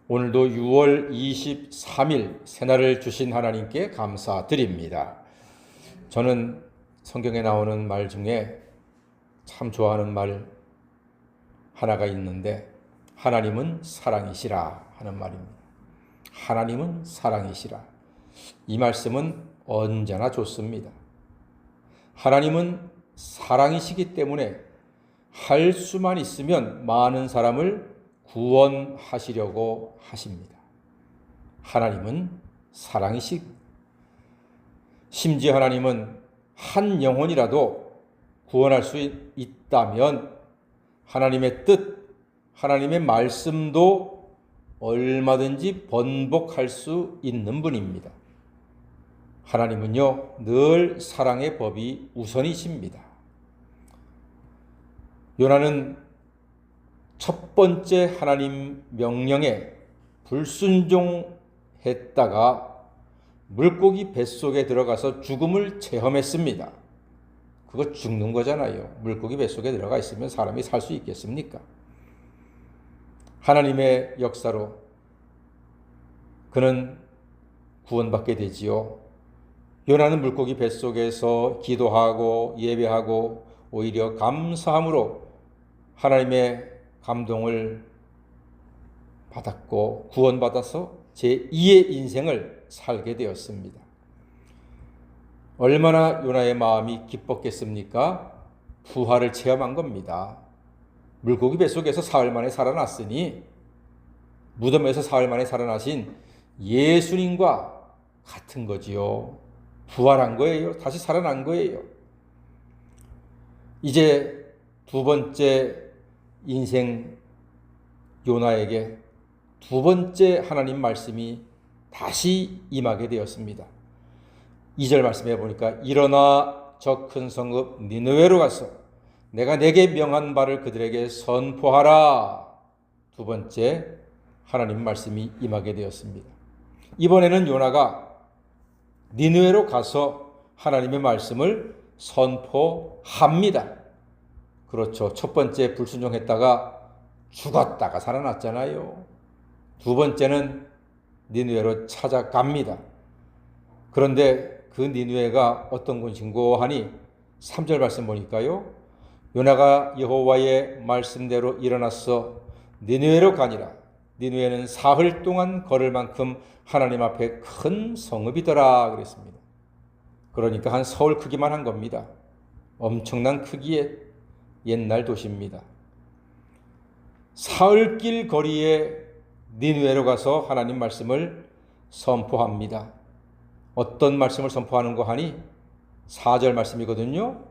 오늘도 6월 23일 새날을 주신 하나님께 감사드립니다. 저는 성경에 나오는 말 중에 참 좋아하는 말 하나가 있는데, 하나님은 사랑이시라 하는 말입니다. 하나님은 사랑이시라. 이 말씀은 언제나 좋습니다. 하나님은 사랑이시기 때문에 할 수만 있으면 많은 사람을 구원하시려고 하십니다. 하나님은 사랑이시고, 심지어 하나님은 한 영혼이라도 구원할 수 있다면 하나님의 뜻, 하나님의 말씀도 얼마든지 번복할 수 있는 분입니다. 하나님은요, 늘 사랑의 법이 우선이십니다. 요나는 첫 번째 하나님 명령에 불순종했다가 물고기 뱃속에 들어가서 죽음을 체험했습니다. 그거 죽는 거잖아요. 물고기 뱃속에 들어가 있으면 사람이 살 수 있겠습니까? 하나님의 역사로 그는 구원받게 되지요. 요나는 물고기 뱃속에서 기도하고 예배하고 오히려 감사함으로 하나님의 감동을 받았고 구원받아서 제2의 인생을 살게 되었습니다. 얼마나 요나의 마음이 기뻤겠습니까? 부활을 체험한 겁니다. 물고기 뱃속에서 사흘 만에 살아났으니 무덤에서 사흘 만에 살아나신 예수님과 같은 거지요. 부활한 거예요. 다시 살아난 거예요. 이제 두 번째 인생 요나에게 두 번째 하나님 말씀이 다시 임하게 되었습니다. 2절 말씀해 보니까 일어나 저 큰 성읍 니느웨로 가서 내가 내게 명한 바를 그들에게 선포하라. 두 번째 하나님 말씀이 임하게 되었습니다. 이번에는 요나가 니느웨로 가서 하나님의 말씀을 선포합니다. 그렇죠. 첫 번째 불순종했다가 죽었다가 살아났잖아요. 두 번째는 니느웨로 찾아갑니다. 그런데 그 니느웨가 어떤 곳인고 하니 3절 말씀 보니까요. 요나가 여호와의 말씀대로 일어나서 니느웨로 가니라. 니느웨는 사흘 동안 걸을 만큼 하나님 앞에 큰 성읍이더라 그랬습니다. 그러니까 한 서울 크기만 한 겁니다. 엄청난 크기의 옛날 도시입니다. 사흘길 거리에 니느웨로 가서 하나님 말씀을 선포합니다. 어떤 말씀을 선포하는 거 하니 4절 말씀이거든요.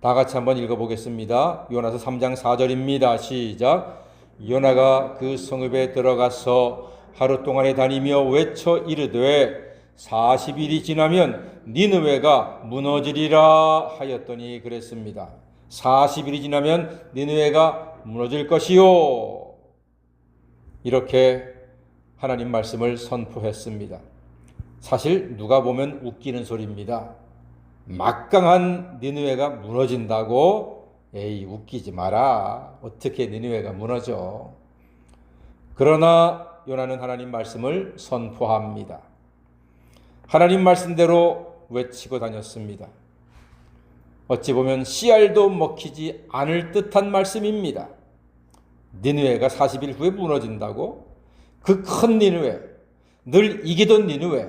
다 같이 한번 읽어보겠습니다. 요나서 3장 4절입니다. 시작. 요나가 그 성읍에 들어가서 하루 동안에 다니며 외쳐 이르되 40일이 지나면 니느웨가 무너지리라 하였더니 그랬습니다. 40일이 지나면 니느웨가 무너질 것이요. 이렇게 하나님 말씀을 선포했습니다. 사실 누가 보면 웃기는 소리입니다. 막강한 니느웨가 무너진다고? 에이, 웃기지 마라. 어떻게 니느웨가 무너져? 그러나 요나는 하나님 말씀을 선포합니다. 하나님 말씀대로 외치고 다녔습니다. 어찌 보면 씨알도 먹히지 않을 듯한 말씀입니다. 니느웨가 40일 후에 무너진다고? 그 큰 니느웨, 늘 이기던 니느웨,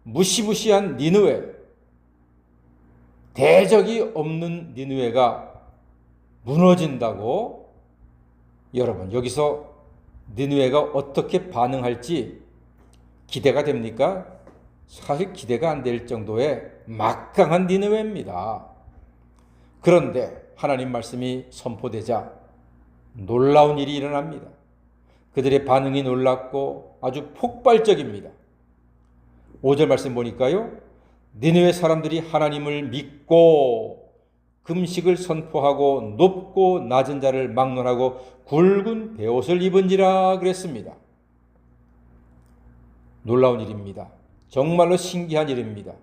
무시무시한 니느웨, 대적이 없는 니느웨가 무너진다고? 여러분, 여기서 니느웨가 어떻게 반응할지 기대가 됩니까? 사실 기대가 안 될 정도의 막강한 니느웨입니다. 그런데 하나님 말씀이 선포되자 놀라운 일이 일어납니다. 그들의 반응이 놀랍고 아주 폭발적입니다. 5절 말씀 보니까요. 니느웨 사람들이 하나님을 믿고 금식을 선포하고 높고 낮은 자를 막론하고 굵은 베옷을 입은지라 그랬습니다. 놀라운 일입니다. 정말로 신기한 일입니다.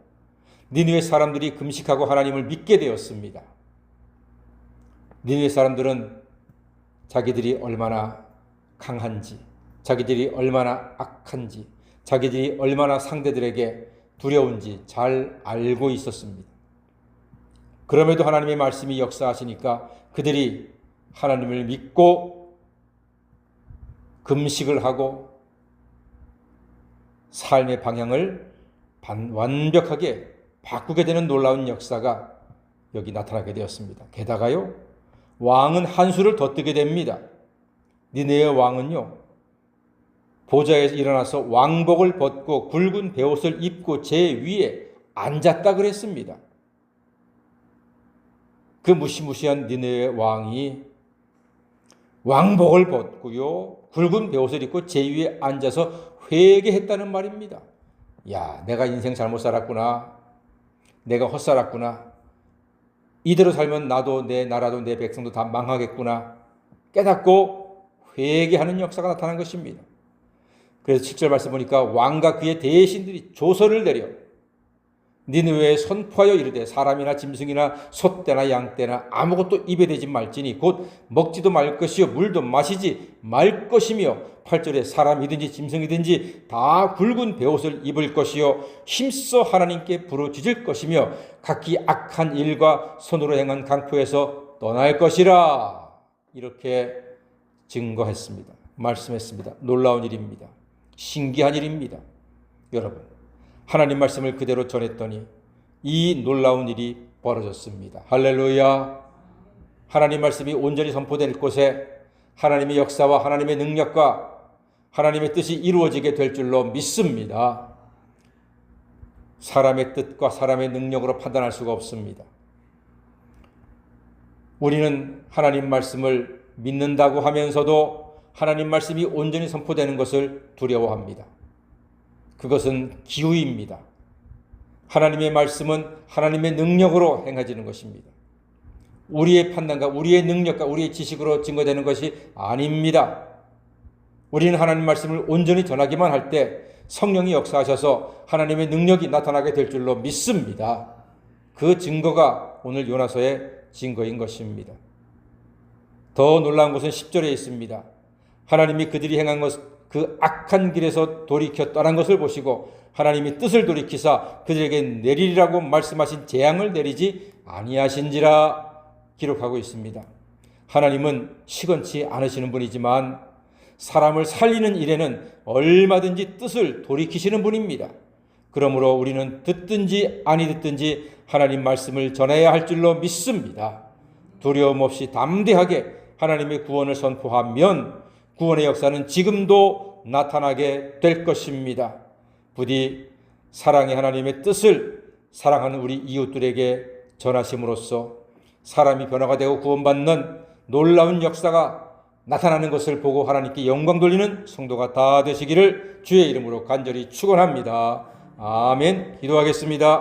니느웨 사람들이 금식하고 하나님을 믿게 되었습니다. 니느웨 사람들은 자기들이 얼마나 강한지, 자기들이 얼마나 악한지, 자기들이 얼마나 상대들에게 두려운지 잘 알고 있었습니다. 그럼에도 하나님의 말씀이 역사하시니까 그들이 하나님을 믿고 금식을 하고 삶의 방향을 완벽하게 바꾸게 되는 놀라운 역사가 여기 나타나게 되었습니다. 게다가요, 왕은 한수를 더 뜨게 됩니다. 니느웨 왕은요, 보좌에서 일어나서 왕복을 벗고 굵은 베옷을 입고 제 위에 앉았다 그랬습니다. 그 무시무시한 니느웨 왕이 왕복을 벗고요, 굵은 베옷을 입고 제 위에 앉아서 회개했다는 말입니다. 야, 내가 인생 잘못 살았구나. 내가 헛살았구나. 이대로 살면 나도 내 나라도 내 백성도 다 망하겠구나. 깨닫고 회개하는 역사가 나타난 것입니다. 그래서 7절 말씀 보니까 왕과 그의 대신들이 조서를 내려 니느웨에 선포하여 이르되 사람이나 짐승이나 소떼나 양떼나 아무것도 입에 대지 말지니 곧 먹지도 말 것이요 물도 마시지 말 것이며 8절에 사람이든지 짐승이든지 다 굵은 베옷을 입을 것이요 힘써 하나님께 부르짖을 것이며 각기 악한 일과 손으로 행한 강포에서 떠날 것이라. 이렇게 증거했습니다. 말씀했습니다. 놀라운 일입니다. 신기한 일입니다. 여러분, 하나님 말씀을 그대로 전했더니 이 놀라운 일이 벌어졌습니다. 할렐루야. 하나님 말씀이 온전히 선포될 곳에 하나님의 역사와 하나님의 능력과 하나님의 뜻이 이루어지게 될 줄로 믿습니다. 사람의 뜻과 사람의 능력으로 판단할 수가 없습니다. 우리는 하나님 말씀을 믿는다고 하면서도 하나님 말씀이 온전히 선포되는 것을 두려워합니다. 그것은 기우입니다. 하나님의 말씀은 하나님의 능력으로 행해지는 것입니다. 우리의 판단과 우리의 능력과 우리의 지식으로 증거되는 것이 아닙니다. 우리는 하나님 말씀을 온전히 전하기만 할 때 성령이 역사하셔서 하나님의 능력이 나타나게 될 줄로 믿습니다. 그 증거가 오늘 요나서의 증거인 것입니다. 더 놀라운 것은 10절에 있습니다. 하나님이 그들이 행한 그 악한 길에서 돌이켜 떠난 것을 보시고 하나님이 뜻을 돌이키사 그들에게 내리리라고 말씀하신 재앙을 내리지 아니하신지라 기록하고 있습니다. 하나님은 시건치 않으시는 분이지만 사람을 살리는 일에는 얼마든지 뜻을 돌이키시는 분입니다. 그러므로 우리는 듣든지 아니 듣든지 하나님 말씀을 전해야 할 줄로 믿습니다. 두려움 없이 담대하게 하나님의 구원을 선포하면 구원의 역사는 지금도 나타나게 될 것입니다. 부디 사랑의 하나님의 뜻을 사랑하는 우리 이웃들에게 전하심으로써 사람이 변화가 되고 구원받는 놀라운 역사가 나타나는 것을 보고 하나님께 영광 돌리는 성도가 다 되시기를 주의 이름으로 간절히 축원합니다. 아멘. 기도하겠습니다.